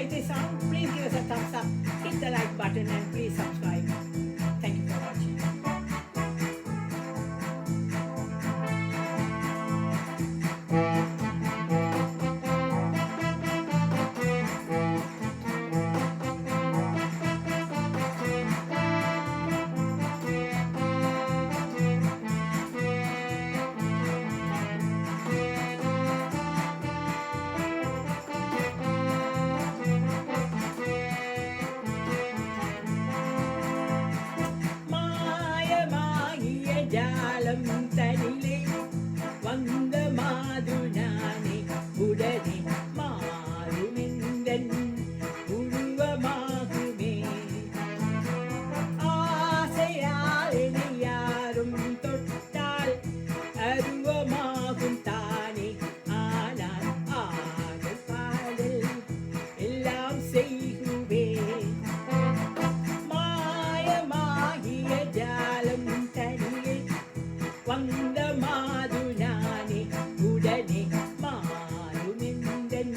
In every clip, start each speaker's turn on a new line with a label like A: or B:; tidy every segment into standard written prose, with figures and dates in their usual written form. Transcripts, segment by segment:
A: like this song, please give us a thumbs up, hit the like button and please subscribe. Thank you for watching. ஜாலம் தனிலே வந்த மாதுஞானே உடனே மாறுமெந்தன் உருவமாகுமே ஆசையால் என்னை யாரும் தொட்டால் அருவமாகும் தானே ஆனால் ஆடல் பாடல் எல்லாம் செய்குவே மாயமாகிய ஜாலம் வந்த மாதுஞானே உடனே மாறுமெந்தன்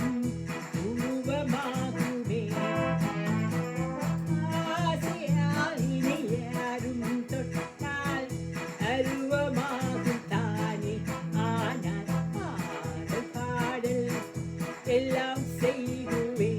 A: உருவமாகுமே ஆசையால் இனி யாரும் தொட்டால் அருவமாகும் தானே ஆனால் பாடல் பாடல் எல்லாம் செய்குவே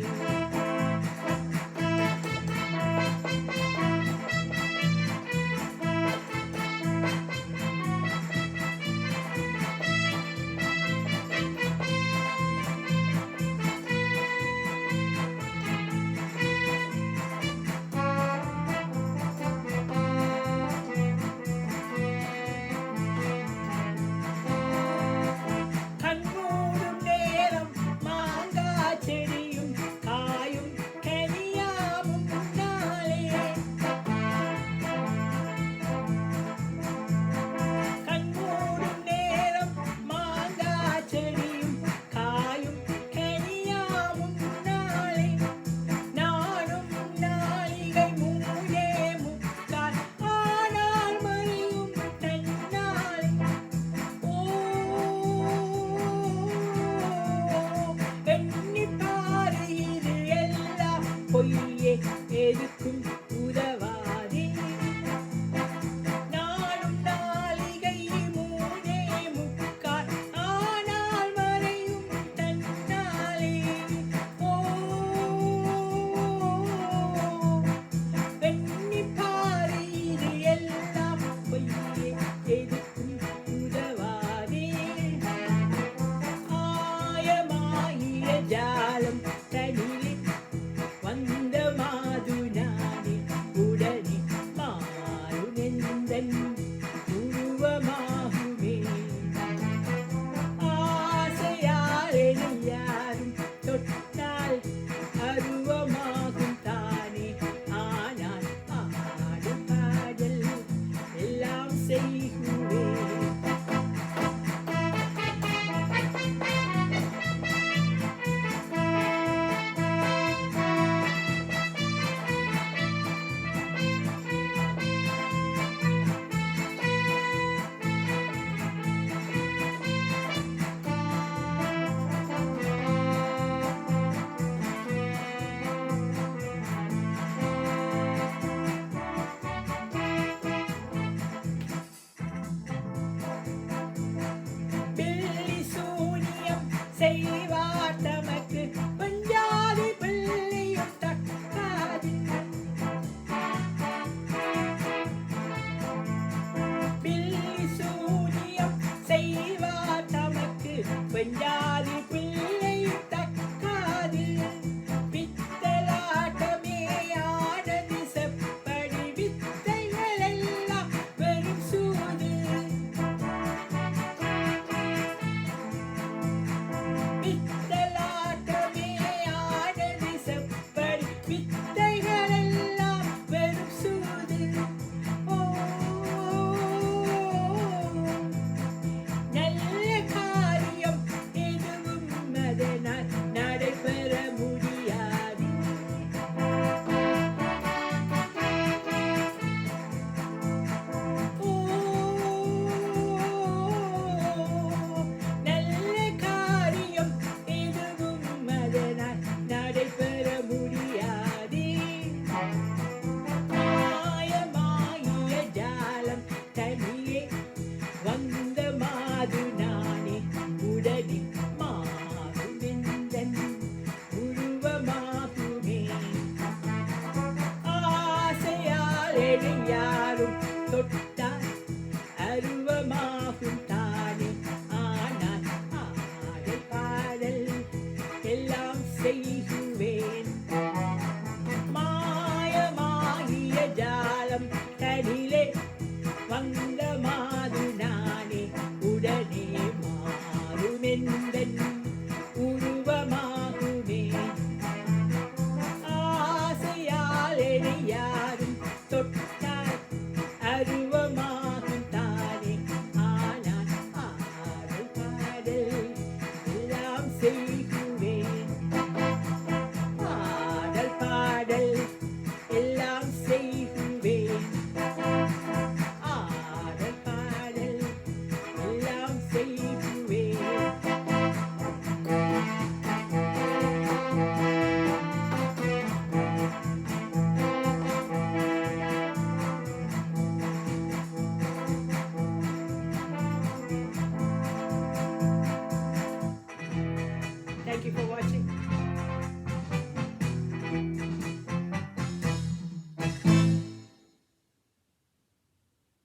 A: பொய்யே எதுக்கும் உதவாதே நானும் நாளிகை மூனே முக்கால் ஆனால் மறையும் தன்னாலே வெண்ணி பாரு இது எல்லாம் பொய்யே எதுக்கும் உதவாதே ஆயமாகிய ஜாலம் தனிலே வந்த மாதுஞானே உடனே மாறுமெந்தன் உருவமாகுமே ஆசையால் என்னை யாரும் தொட்டால் அருவமாகும் தானே ஆனால் பாடும் பாடல் எல்லாம் செய்குவே செய்வார் தமக்கு பஞ்சாதி பிள்ளையும் தக்காது பில்லி சூனியம் செய்வார் தமக்கு பஞ்சாதி பிள்ளையும் தக்காது பித்தலாட்டமே ஆனது செப்படி வித்தைகள் எல்லாம் வெறும் சூது பித்தலாட்டமே ஆனது செப்படி வித்தைகள் எல்லாம் வெறும் சூது நல்ல காரியம் எதுவும் என்னை யாரும் தொட்டால் அருவமாகும் தானே. ஆனால் ஆடல் பாடல் எல்லாம் செய்குவேன். மாயமாகிய ஜாலம் கடிலே வந்த மாது நானே. உடனே மாறுமெந்தன் உருவமாகுமே. ஆசையால் என்னை யாரும் தொட்டால் அருவமாகும் தானே. ஆனால் ஆடல் பாடல் எல்லாம் செய்கும்